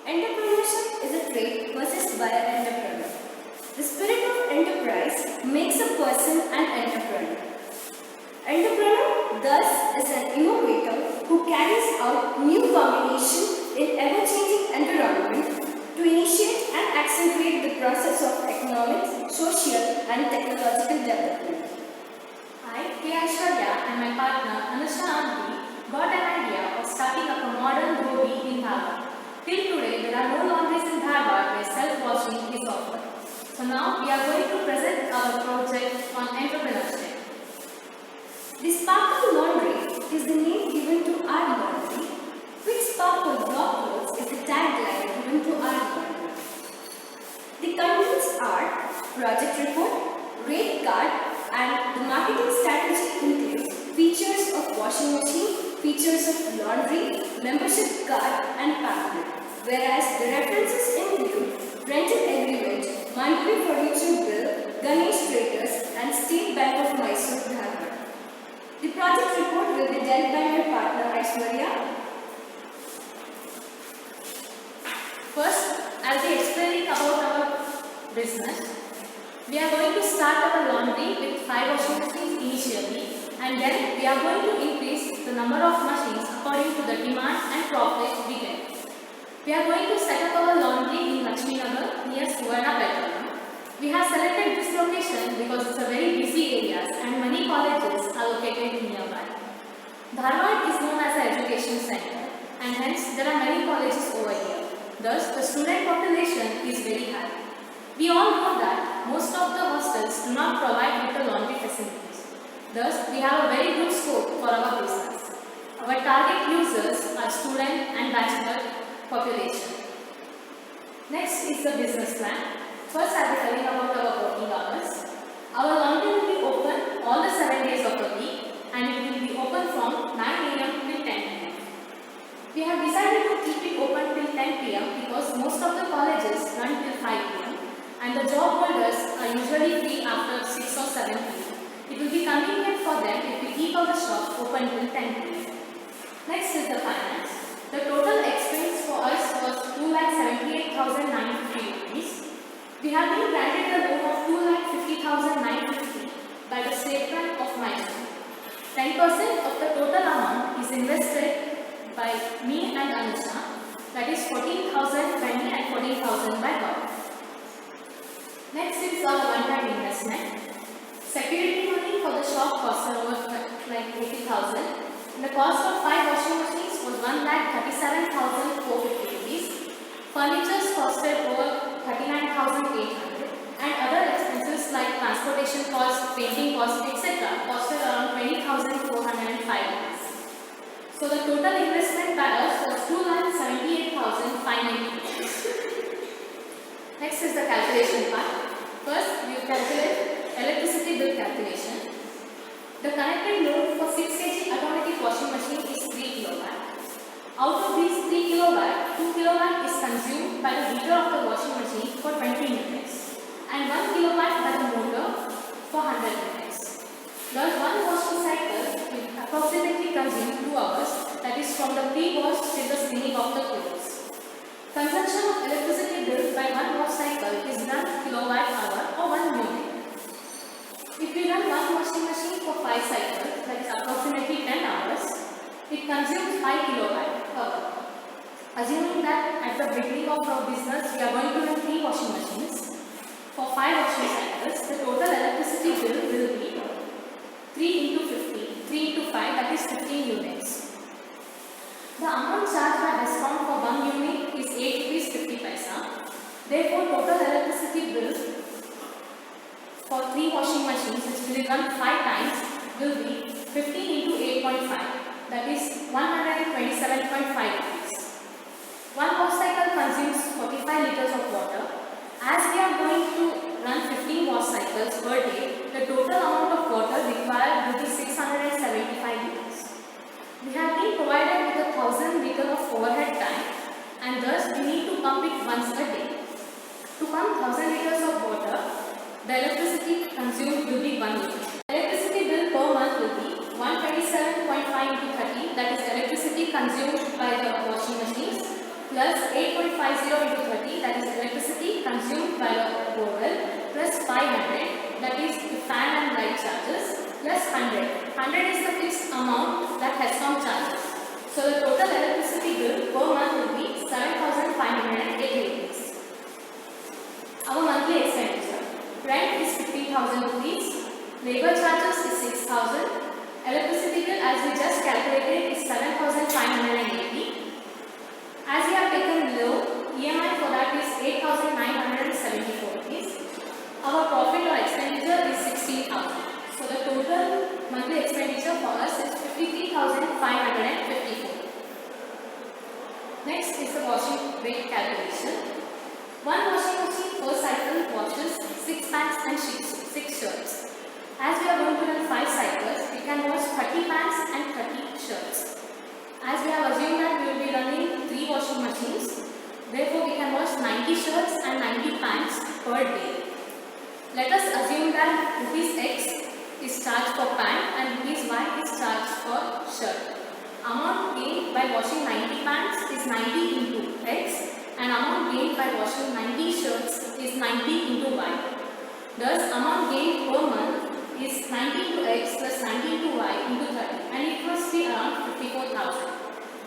Entrepreneurship is a trait possessed by an entrepreneur. The spirit of enterprise makes a person an entrepreneur. Entrepreneur, thus, is an innovator who carries out new combinations in ever-changing environment to initiate and accelerate the process of economic, social, and technological development. I, K. Aishwarya, and my partner Anusha Ampi got an idea of starting up a modern Dhobi in Dharwad. Till today, there are no laundries in Dharwad where self-washing is offered. So now we are going to present our project on entrepreneurship. The Sparkle Laundry is the name given to our laundry, which sparkle your clothes is the tagline given to our laundry. The contents are project report, rate card, and the marketing strategy includes features of washing machine, features of laundry, membership card, and pamphlet, whereas the references include rental agreement, monthly furniture bill, Ganesh Traders, and State Bank of Mysore, Dharwad. The project report will be dealt by my partner Aishwarya. First, I'll be explaining about our business. We are going to start our laundry with 5 washing machines initially, and then we are going to increase the number of machines according to the demand and profit we get. We are going to set up our laundry in Lakshmi Nagar near Suvarna Petroleum. We have selected this location because it's a very busy area and many colleges are located nearby. Dharwad is known as an education center, and hence there are many colleges over here. Thus, the student population is very high. We all know that most of the hostels do not provide with the laundry facilities. Thus, we have a very good scope for our business. Our target users are student and bachelor population. Next is the business plan. First, I will be telling about our working hours. Our laundry will be open all the 7 days of the week, and it will be open from 9 a.m. till 10 a.m. We have decided to keep it open till 10 p.m. because most of the colleges run till 5 p.m. and the job holders are usually free after 6 or 7 p.m. It will be convenient for them if we keep our shop open till 10 p.m. Next is the finance. The total expense for us was 2,78,950 rupees. We have been granted a loan of 2,50,950 by the State Bank of Mysore. 10% of the total amount is invested by me and Anusha, that is 14,000 by me and 14,000 by God. Next is our one-time investment. Security money for the shop cost over like 80,000. The cost of 5 washing machines was 1,37,450 rupees. Furniture costed over 39,800, and other expenses like transportation costs, painting costs, etc. costed around 20,405 rupees. So the total investment by us was 2,78,590 rupees. Next is the calculation part. First, we will calculate electricity bill calculation. The connected load for 6 kg automatic washing machine is 3 kW. Out of these 3 kW, 2 kW is consumed by the heater of the washing machine for 20 minutes and 1 kW by the motor for 100 minutes. Thus, one washing cycle will approximately consume 2 hours, that is from the pre-wash till the spinning of the clothes. Consumption of electricity bill by one wash cycle is 1 kWh or 1 unit. If we run one washing machine for 5 cycles, that is approximately 10 hours, it consumes 5 kW per hour. Assuming that at the beginning of our business we are going to run 3 washing machines for 5 washing cycles, the total electricity bill will be 3 into 50, 3 into 5, that is 15 units. The amount charged by DISCOM for 1 unit is 8 rupees 50 paisa. Therefore, total electricity bill for 3 washing machines, which will run 5 times, will be 15 into 8.5, that is 127.5 rupees. One wash cycle consumes 45 liters of water. As we are going to run 15 wash cycles per day, the total amount of water required will be 675 liters. We have been provided with 1,000 liters of overhead tank, and thus we need to pump it once a day. To pump 1,000 liters of water, the electricity consumed will be 1 unit. Electricity bill per month will be 127.5 into 30, that is electricity consumed by the washing machines, plus 8.5 50 into 30, that is electricity consumed by the borewell, plus 500, that is the fan and light charges, plus 100. 100 is the fixed amount that has some charges. So the total electricity bill per month will be 7,580 rupees. Our monthly expenditure. Rent is 15,000 rupees. Labor charges is 6,000. Electricity bill, as we just calculated, is 7,580. As we have taken low, EMI for that is 8,974 rupees. Our profit or expenditure is 16,000. So the total monthly expenditure for us is 53,554. Next is the washing rate calculation. One washing machine per cycle washes 6 pants and 6 shirts. As we are going to run 5 cycles, we can wash 30 pants and 30 shirts. As we have assumed that we will be running 3 washing machines, therefore we can wash 90 shirts and 90 pants per day. Let us assume that rupees X is charged for pant and rupees Y is charged for shirt. Amount gained by washing 90 pants is 90 into X, and amount gained by washing 90 shirts is 90 into Y. Thus, amount gained per month is 90 into X plus 90 into Y into 30, and it must be around 54,000.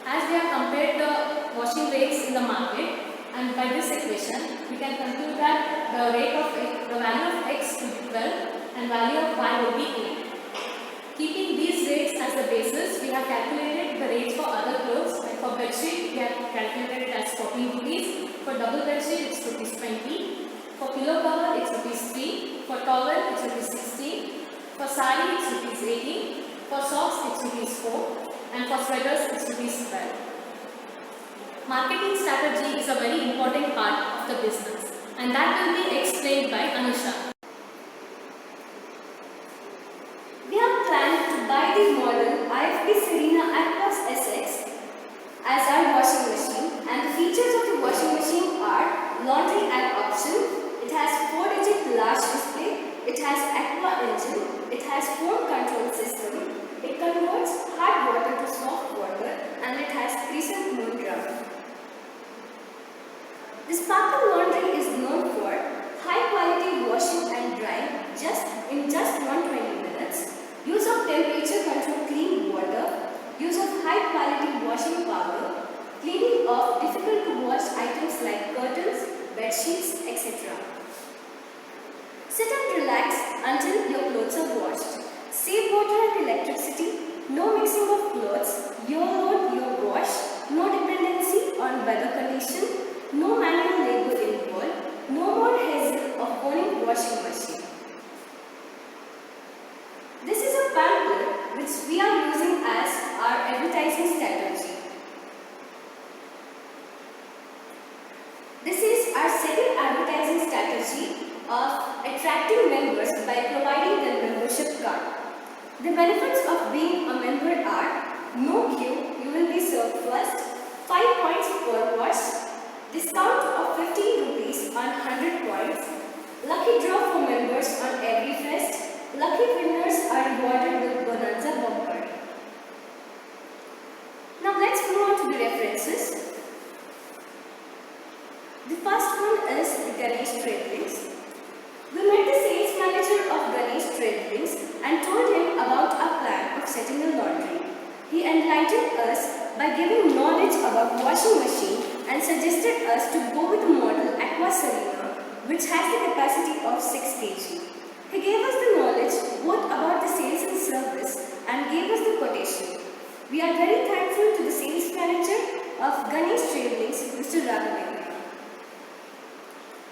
As we have compared the washing rates in the market, and by this equation, we can conclude that the value of X will be 12 and value of Y will be 8. Keeping these rates as the basis, we have calculated the rates for other clothes. Like for bedsheet, we have calculated it as 14 rupees. For double bedsheet, it's rupees 20. For pillow cover, it's rupees 3. For towel, it's rupees 16. For sari, it's rupees 18. For socks, it's rupees 4. And for sweaters, it's rupees 12. Marketing strategy is a very important part of the business, and that will be explained by Anusha. We have planned to buy the model IFB Serena Aquas SX as our washing machine, and the features of the washing machine are laundry at option, it has 4-digit large display, it has aqua engine, it has phone control system, it converts hard water to soft water, and it has crescent moon drum. The Sparkle Laundry is known for high quality washing and drying in just 120 minutes, use of temperature controlled clean water, use of high quality washing powder, cleaning of difficult to wash items like curtains, bed sheets, etc. Sit and relax until your clothes are washed. Save water and electricity, no mixing of clothes, your load, your wash, no dependency on weather condition, no manual labor involved, no more hassle of owning washing machine. This is a pamphlet which we are using as our advertising strategy. This is our second advertising strategy of attracting members by providing their membership card. The benefits of being a member are no queue, you will be served first, 5 points per wash, discount of 15 rupees on 100 points, lucky draw for members on every fest, lucky winners are rewarded with Bonanza bumper. Now let's move on to the references. The first one is the Ganesh Trade Links. We met the sales manager of Ganesh Trade Links and told him about our plan of setting a laundry. He enlightened us by giving knowledge about washing machine and suggested us to go with the model Aqua Serena, which has the capacity of 6 kg. He gave us the knowledge both about the sales and service and gave us the quotation. We are very thankful to the sales manager of Ganesh Trade Links, Mr. Raghavendra.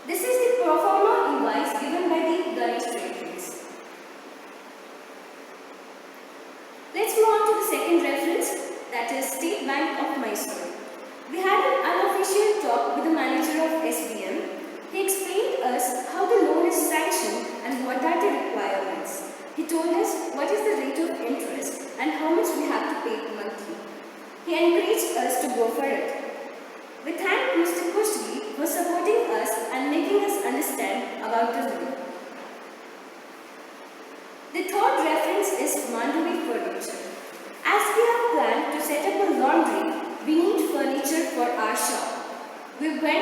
This is the pro forma invoice given by the Ganesh Trade Links. Let's move on to the second reference, that is State Bank of Mysore. We had an unofficial talk with the manager of SBM. He explained us how the loan is sanctioned and what are the requirements. He told us what is the rate of interest and how much we have to pay monthly. He encouraged us to go for it. We thank Mr. Kushgi for supporting us and making us understand about the loan. The third reference is Mandavi Furniture. As we have planned to set up a laundry, we need furniture for our shop. We went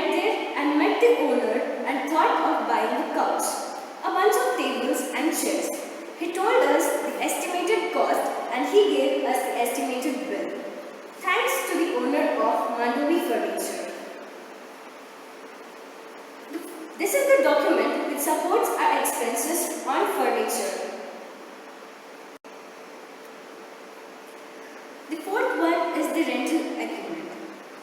expenses on furniture. The fourth one is the rental agreement.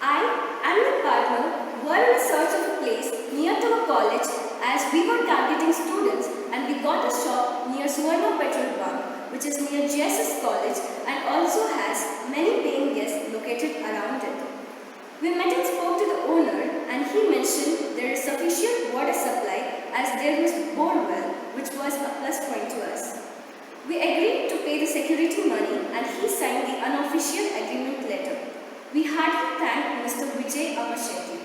I and my partner were in search of a place near to our college as we were targeting students, and we got a shop near Suvarna Petrol Bunk, which is near GSS College and also has many paying guests located around it. We met and spoke to the owner, and he mentioned there is sufficient water supply as there was bore well, which was a plus point to us. We agreed to pay the security money, and he signed the unofficial agreement letter. We heartily thank Mr. Vijay Amashetty.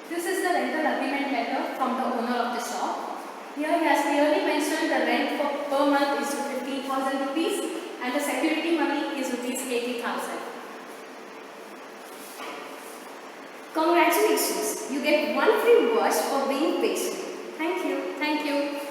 This is the rental agreement letter from the owner of the shop. Here he has clearly mentioned the rent per month is 15,000 rupees and the security money is rupees 80,000. Congratulations, you get one free wash for being patient. Thank you. Thank you.